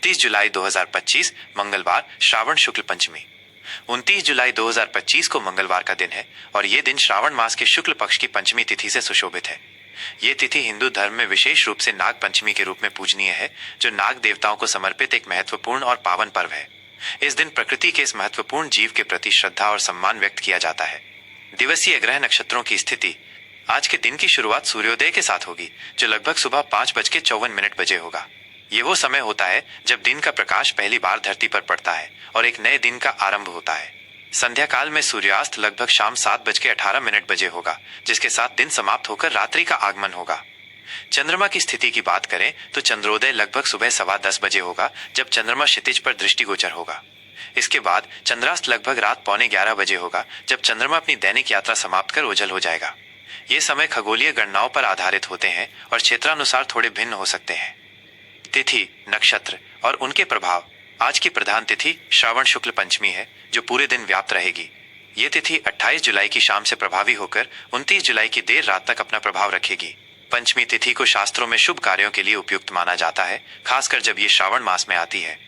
29 जुलाई 2025 मंगलवार, श्रावण शुक्ल पंचमी। 29 जुलाई 2025 को मंगलवार का दिन है और ये दिन श्रावण मास के शुक्ल पक्ष की पंचमी तिथि से सुशोभित है। ये तिथि हिंदू धर्म में विशेष रूप से नाग पंचमी के रूप में पूजनीय है, जो नाग देवताओं को समर्पित एक महत्वपूर्ण और पावन पर्व है। इस दिन प्रकृति के इस महत्वपूर्ण जीव के प्रति श्रद्धा और सम्मान व्यक्त किया जाता है। दिवसीय ग्रह नक्षत्रों की स्थिति। आज के दिन की शुरुआत सूर्योदय के साथ होगी, जो लगभग सुबह 5:54 बजे होगा। ये वो समय होता है जब दिन का प्रकाश पहली बार धरती पर पड़ता है और एक नए दिन का आरंभ होता है। संध्या काल में सूर्यास्त लगभग शाम 7:18 बजे होगा, जिसके साथ दिन समाप्त होकर रात्रि का आगमन होगा। चंद्रमा की स्थिति की बात करें तो चंद्रोदय लगभग सुबह 10:15 बजे होगा, जब चंद्रमा क्षितिज पर दृष्टिगोचर होगा। इसके बाद चंद्रास्त लगभग रात 11:15 बजे होगा, जब चंद्रमा अपनी दैनिक यात्रा समाप्त कर ओझल हो जाएगा। ये समय खगोलीय गणनाओं पर आधारित होते हैं और क्षेत्रानुसार थोड़े भिन्न हो सकते हैं। तिथि, नक्षत्र और उनके प्रभाव। आज की प्रधान तिथि श्रावण शुक्ल पंचमी है, जो पूरे दिन व्याप्त रहेगी। ये तिथि 28 जुलाई की शाम से प्रभावी होकर 29 जुलाई की देर रात तक अपना प्रभाव रखेगी। पंचमी तिथि को शास्त्रों में शुभ कार्यों के लिए उपयुक्त माना जाता है, खासकर जब ये श्रावण मास में आती है।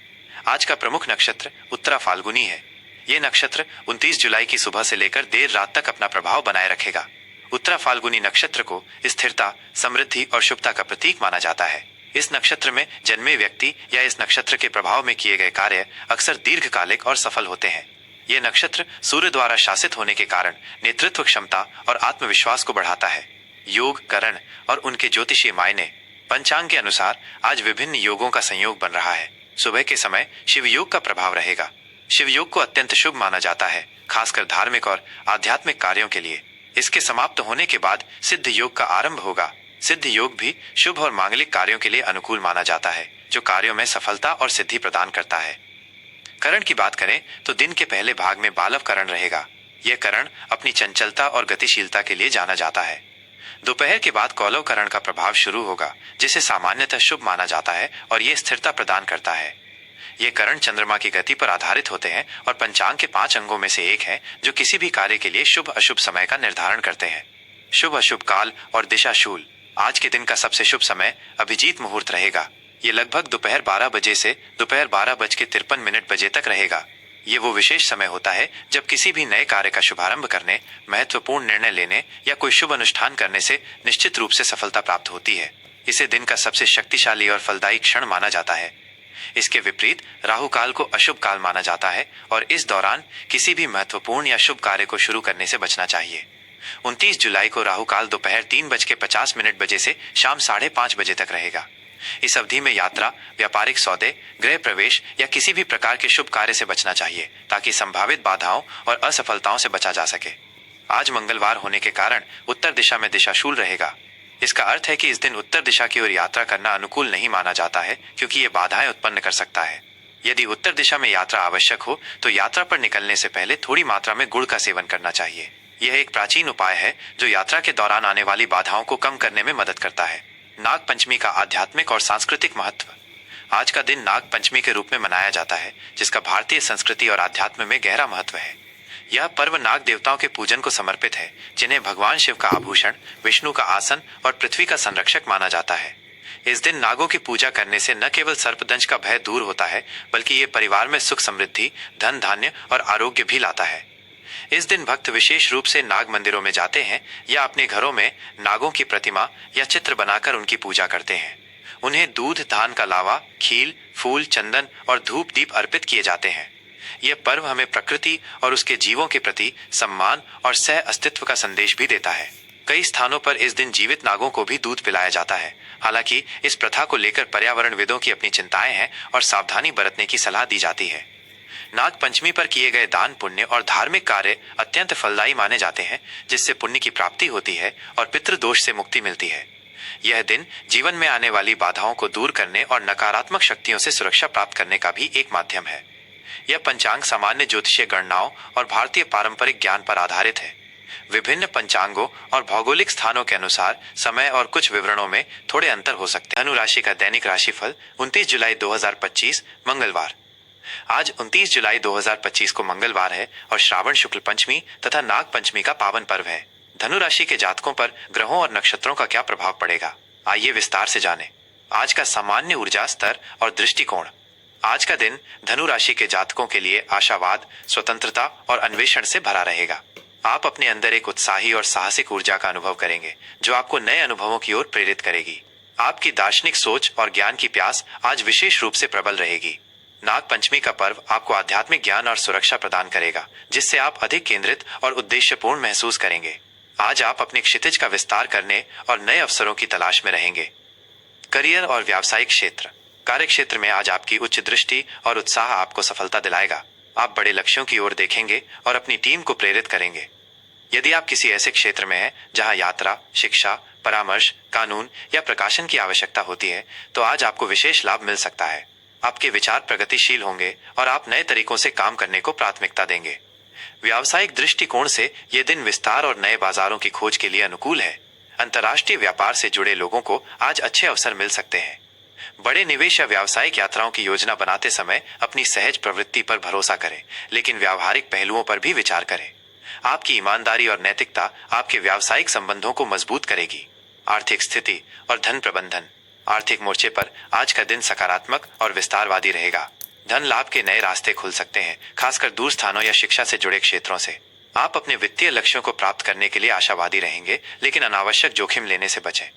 आज का प्रमुख नक्षत्र उत्तरा फाल्गुनी है। ये नक्षत्र 29 जुलाई की सुबह से लेकर देर रात तक अपना प्रभाव बनाए रखेगा। उत्तरा फाल्गुनी नक्षत्र को स्थिरता, समृद्धि और शुभता का प्रतीक माना जाता है। इस नक्षत्र में जन्मे व्यक्ति या इस नक्षत्र के प्रभाव में किए गए कार्य अक्सर दीर्घकालिक और सफल होते हैं। ये नक्षत्र सूर्य द्वारा शासित होने के कारण नेतृत्व क्षमता और आत्मविश्वास को बढ़ाता है। योग, करण और उनके ज्योतिषीय मायने। पंचांग के अनुसार आज विभिन्न योगों का संयोग बन रहा है। सुबह के समय शिव योग का प्रभाव रहेगा। शिव योग को अत्यंत शुभ माना जाता है, खासकर धार्मिक और आध्यात्मिक कार्यों के लिए। इसके समाप्त होने के बाद सिद्ध योग का आरंभ होगा। सिद्ध योग भी शुभ और मांगलिक कार्यों के लिए अनुकूल माना जाता है, जो कार्यों में सफलता और सिद्धि प्रदान करता है। करण की बात करें तो दिन के पहले भाग में बालव करण रहेगा। यह करण अपनी चंचलता और गतिशीलता के लिए जाना जाता है। दोपहर के बाद कौलव करण का प्रभाव शुरू होगा, जिसे सामान्यतः शुभ माना जाता है और यह स्थिरता प्रदान करता है। ये करण चंद्रमा की गति पर आधारित होते हैं और पंचांग के 5 अंगों में से एक है, जो किसी भी कार्य के लिए शुभ अशुभ समय का निर्धारण करते हैं। शुभ अशुभ काल और दिशा शूल। आज के दिन का सबसे शुभ समय अभिजीत मुहूर्त रहेगा। ये लगभग दोपहर 12 बजे से दोपहर 12:53 बजे तक रहेगा। ये वो विशेष समय होता है जब किसी भी नए कार्य का शुभारंभ करने, महत्वपूर्ण निर्णय लेने या कोई शुभ अनुष्ठान करने से निश्चित रूप से सफलता प्राप्त होती है। इसे दिन का सबसे शक्तिशाली और फलदायी क्षण माना जाता है। इसके विपरीत राहु काल को अशुभ काल माना जाता है और इस दौरान किसी भी महत्वपूर्ण या शुभ कार्य को शुरू करने से बचना चाहिए। 29 जुलाई को राहु काल दोपहर 3:50 बजे से शाम 5:30 बजे तक रहेगा। इस अवधि में यात्रा, व्यापारिक सौदे, गृह प्रवेश या किसी भी प्रकार के शुभ कार्य से बचना चाहिए, ताकि संभावित बाधाओं और असफलताओं से बचा जा सके। आज मंगलवार होने के कारण उत्तर दिशा में दिशाशूल रहेगा। इसका अर्थ है कि इस दिन उत्तर दिशा की ओर यात्रा करना अनुकूल नहीं माना जाता है, क्योंकि ये बाधाएं उत्पन्न कर सकता है। यदि उत्तर दिशा में यात्रा आवश्यक हो तो यात्रा पर निकलने से पहले थोड़ी मात्रा में गुड़ का सेवन करना चाहिए। यह एक प्राचीन उपाय है जो यात्रा के दौरान आने वाली बाधाओं को कम करने में मदद करता है। नाग पंचमी का आध्यात्मिक और सांस्कृतिक महत्व। आज का दिन नाग पंचमी के रूप में मनाया जाता है, जिसका भारतीय संस्कृति और आध्यात्म में गहरा महत्व है। यह पर्व नाग देवताओं के पूजन को समर्पित है, जिन्हें भगवान शिव का आभूषण, विष्णु का आसन और पृथ्वी का संरक्षक माना जाता है। इस दिन नागों की पूजा करने से न केवल सर्पदंश का भय दूर होता है, बल्कि ये परिवार में सुख समृद्धि, धन धान्य और आरोग्य भी लाता है। इस दिन भक्त विशेष रूप से नाग मंदिरों में जाते हैं या अपने घरों में नागों की प्रतिमा या चित्र बनाकर उनकी पूजा करते हैं। उन्हें दूध, धान का लावा, खील, फूल, चंदन और धूप दीप अर्पित किए जाते हैं। यह पर्व हमें प्रकृति और उसके जीवों के प्रति सम्मान और सह अस्तित्व का संदेश भी देता है। कई स्थानों पर इस दिन जीवित नागों को भी दूध पिलाया जाता है। हालांकि इस प्रथा को लेकर पर्यावरणविदों की अपनी चिंताएं हैं और सावधानी बरतने की सलाह दी जाती है। नाग पंचमी पर किए गए दान, पुण्य और धार्मिक कार्य अत्यंत फलदायी माने जाते हैं, जिससे पुण्य की प्राप्ति होती है और पितृदोष से मुक्ति मिलती है। यह दिन जीवन में आने वाली बाधाओं को दूर करने और नकारात्मक शक्तियों से सुरक्षा प्राप्त करने का भी एक माध्यम है। यह पंचांग सामान्य ज्योतिषीय गणनाओं और भारतीय पारंपरिक ज्ञान पर आधारित है। विभिन्न पंचांगों और भौगोलिक स्थानों के अनुसार समय और कुछ विवरणों में थोड़े अंतर हो सकते हैं। धनु राशि का दैनिक राशिफल 29 जुलाई 2025 मंगलवार। आज 29 जुलाई 2025 को मंगलवार है और श्रावण शुक्ल पंचमी तथा नाग पंचमी का पावन पर्व है। धनु राशि के जातकों पर ग्रहों और नक्षत्रों का क्या प्रभाव पड़ेगा, आइए विस्तार से जानें। आज का सामान्य ऊर्जा स्तर और दृष्टिकोण। आज का दिन धनु राशि के जातकों के लिए आशावाद, स्वतंत्रता और अन्वेषण से भरा रहेगा। आप अपने अंदर एक उत्साही और साहसिक ऊर्जा का अनुभव करेंगे जो आपको नए अनुभवों की ओर प्रेरित करेगी। आपकी दार्शनिक सोच और ज्ञान की प्यास आज विशेष रूप से प्रबल रहेगी। नाग पंचमी का पर्व आपको आध्यात्मिक ज्ञान और सुरक्षा प्रदान करेगा, जिससे आप अधिक केंद्रित और उद्देश्यपूर्ण महसूस करेंगे। आज आप अपने क्षितिज का विस्तार करने और नए अवसरों की तलाश में रहेंगे। करियर और व्यावसायिक क्षेत्र। कार्य क्षेत्र में आज आपकी उच्च दृष्टि और उत्साह आपको सफलता दिलाएगा। आप बड़े लक्ष्यों की ओर देखेंगे और अपनी टीम को प्रेरित करेंगे। यदि आप किसी ऐसे क्षेत्र में हैं जहां यात्रा, शिक्षा, परामर्श, कानून या प्रकाशन की आवश्यकता होती है, तो आज आपको विशेष लाभ मिल सकता है। आपके विचार प्रगतिशील होंगे और आप नए तरीकों से काम करने को प्राथमिकता देंगे। व्यावसायिक दृष्टिकोण से यह दिन विस्तार और नए बाजारों की खोज के लिए अनुकूल है। अंतर्राष्ट्रीय व्यापार से जुड़े लोगों को आज अच्छे अवसर मिल सकते हैं। बड़े निवेश या व्यावसायिक यात्राओं की योजना बनाते समय अपनी सहज प्रवृत्ति पर भरोसा करें, लेकिन व्यावहारिक पहलुओं पर भी विचार करें। आपकी ईमानदारी और नैतिकता आपके व्यावसायिक संबंधों को मजबूत करेगी। आर्थिक स्थिति और धन प्रबंधन। आर्थिक मोर्चे पर आज का दिन सकारात्मक और विस्तारवादी रहेगा। धन लाभ के नए रास्ते खुल सकते हैं, खासकर दूर स्थानों या शिक्षा से जुड़े क्षेत्रों से। आप अपने वित्तीय लक्ष्यों को प्राप्त करने के लिए आशावादी रहेंगे, लेकिन अनावश्यक जोखिम लेने से बचें।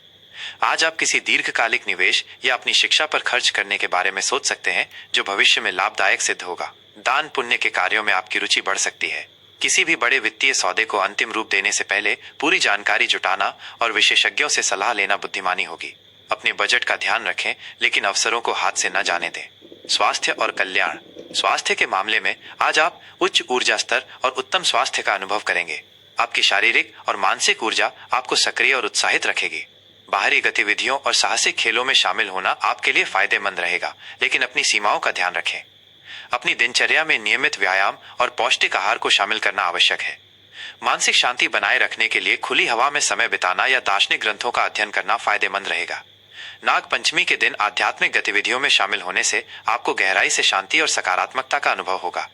आज आप किसी दीर्घकालिक निवेश या अपनी शिक्षा पर खर्च करने के बारे में सोच सकते हैं, जो भविष्य में लाभदायक सिद्ध होगा। दान पुण्य के कार्यों में आपकी रुचि बढ़ सकती है। किसी भी बड़े वित्तीय सौदे को अंतिम रूप देने से पहले पूरी जानकारी जुटाना और विशेषज्ञों से सलाह लेना बुद्धिमानी होगी। अपने बजट का ध्यान रखें, लेकिन अवसरों को हाथ से न जाने दें। स्वास्थ्य और कल्याण। स्वास्थ्य के मामले में आज आप उच्च ऊर्जा स्तर और उत्तम स्वास्थ्य का अनुभव करेंगे। आपकी शारीरिक और मानसिक ऊर्जा आपको सक्रिय और उत्साहित रखेगी। बाहरी गतिविधियों और साहसिक खेलों में शामिल होना आपके लिए फायदेमंद रहेगा, लेकिन अपनी सीमाओं का ध्यान रखें। अपनी दिनचर्या में नियमित व्यायाम और पौष्टिक आहार को शामिल करना आवश्यक है। मानसिक शांति बनाए रखने के लिए खुली हवा में समय बिताना या दार्शनिक ग्रंथों का अध्ययन करना फायदेमंद रहेगा। नाग पंचमी के दिन आध्यात्मिक गतिविधियों में शामिल होने से आपको गहराई से शांति और सकारात्मकता का अनुभव होगा।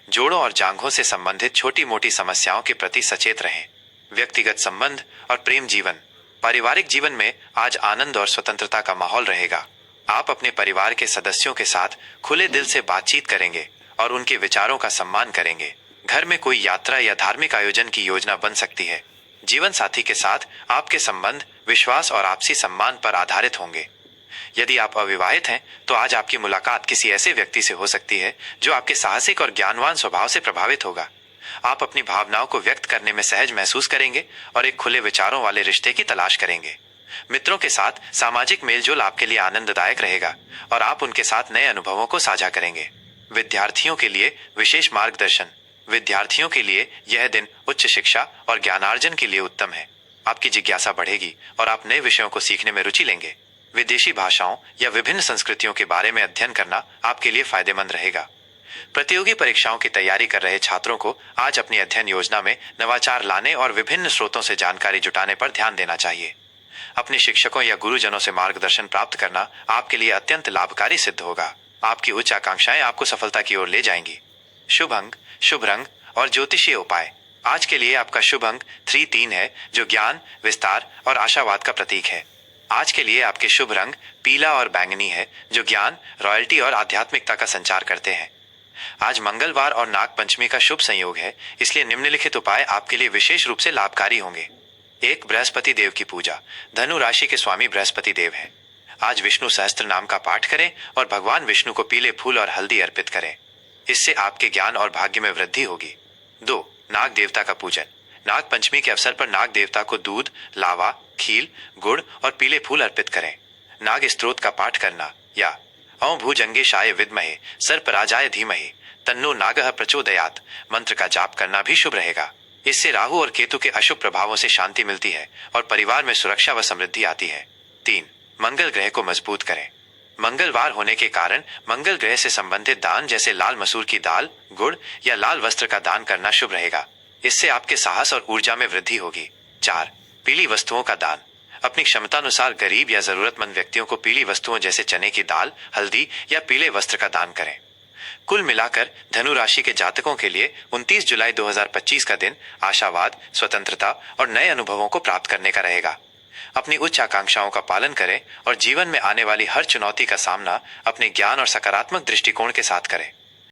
जोड़ों और जांघों से संबंधित छोटी मोटी समस्याओं के प्रति सचेत रहें। व्यक्तिगत संबंध और प्रेम जीवन। पारिवारिक जीवन में आज आनंद और स्वतंत्रता का माहौल रहेगा। आप अपने परिवार के सदस्यों के साथ खुले दिल से बातचीत करेंगे और उनके विचारों का सम्मान करेंगे। घर में कोई यात्रा या धार्मिक आयोजन की योजना बन सकती है। जीवन साथी के साथ आपके संबंध विश्वास और आपसी सम्मान पर आधारित होंगे। यदि आप अविवाहित हैं, तो आज आपकी मुलाकात किसी ऐसे व्यक्ति से हो सकती है जो आपके साहसिक और ज्ञानवान स्वभाव से प्रभावित होगा। आप अपनी भावनाओं को व्यक्त करने में सहज महसूस करेंगे और एक खुले विचारों वाले रिश्ते की तलाश करेंगे। मित्रों के साथ सामाजिक मेलजोल आपके लिए आनंददायक रहेगा और आप उनके साथ नए अनुभवों को साझा करेंगे। विद्यार्थियों के लिए विशेष मार्गदर्शन। विद्यार्थियों के लिए यह दिन उच्च शिक्षा और ज्ञानार्जन के लिए उत्तम है। आपकी जिज्ञासा बढ़ेगी और आप नए विषयों को सीखने में रुचि लेंगे। विदेशी भाषाओं या विभिन्न संस्कृतियों के बारे में अध्ययन करना आपके लिए फायदेमंद रहेगा। प्रतियोगी परीक्षाओं की तैयारी कर रहे छात्रों को आज अपनी अध्ययन योजना में नवाचार लाने और विभिन्न स्रोतों से जानकारी जुटाने पर ध्यान देना चाहिए। अपने शिक्षकों या गुरुजनों से मार्गदर्शन प्राप्त करना आपके लिए अत्यंत लाभकारी सिद्ध होगा। आपकी उच्च आकांक्षाएं आपको सफलता की ओर ले जाएंगी। शुभ अंक, शुभ रंग और ज्योतिषीय उपाय। आज के लिए आपका शुभ अंक 3-3 है, जो ज्ञान, विस्तार और आशावाद का प्रतीक है। आज के लिए आपके शुभ रंग पीला और बैंगनी है, जो ज्ञान, रॉयल्टी और आध्यात्मिकता का संचार करते हैं। आज मंगलवार और नाग पंचमी का शुभ संयोग है, इसलिए निम्नलिखित उपाय आपके लिए विशेष रूप से लाभकारी होंगे। 1. बृहस्पति देव की पूजा। धनु राशि के स्वामी बृहस्पति देव हैं। आज विष्णु सहस्त्र नाम का पाठ करें और भगवान विष्णु को पीले फूल और हल्दी अर्पित करें। इससे आपके ज्ञान और भाग्य में वृद्धि होगी। 2. नाग देवता का पूजन। नाग पंचमी के अवसर पर नाग देवता को दूध, लावा, खील, गुड़ और पीले फूल अर्पित करें। नाग स्तोत्र का पाठ करना या ओं भुजंगेशाय विद्महे सर्पराजाय धीमहि तन्नो नागः प्रचोदयात् मंत्र का जाप करना भी शुभ रहेगा। इससे राहु और केतु के अशुभ प्रभावों से शांति मिलती है और परिवार में सुरक्षा व समृद्धि आती है। 3. मंगल ग्रह को मजबूत करें। मंगलवार होने के कारण मंगल ग्रह से संबंधित दान जैसे लाल मसूर की दाल, गुड़ या लाल वस्त्र का दान करना शुभ रहेगा। इससे आपके साहस और ऊर्जा में वृद्धि होगी। 4. पीली वस्तुओं का दान। अपनी क्षमतानुसार गरीब या जरूरतमंद व्यक्तियों को पीली वस्तुओं जैसे चने की दाल, हल्दी या पीले वस्त्र का दान करें। कुल मिलाकर धनु राशि के जातकों के लिए 29 जुलाई 2025 का दिन आशावाद, स्वतंत्रता और नए अनुभवों को प्राप्त करने का रहेगा। अपनी उच्च आकांक्षाओं का पालन करें और जीवन में आने वाली हर चुनौती का सामना अपने ज्ञान और सकारात्मक दृष्टिकोण के साथ करें।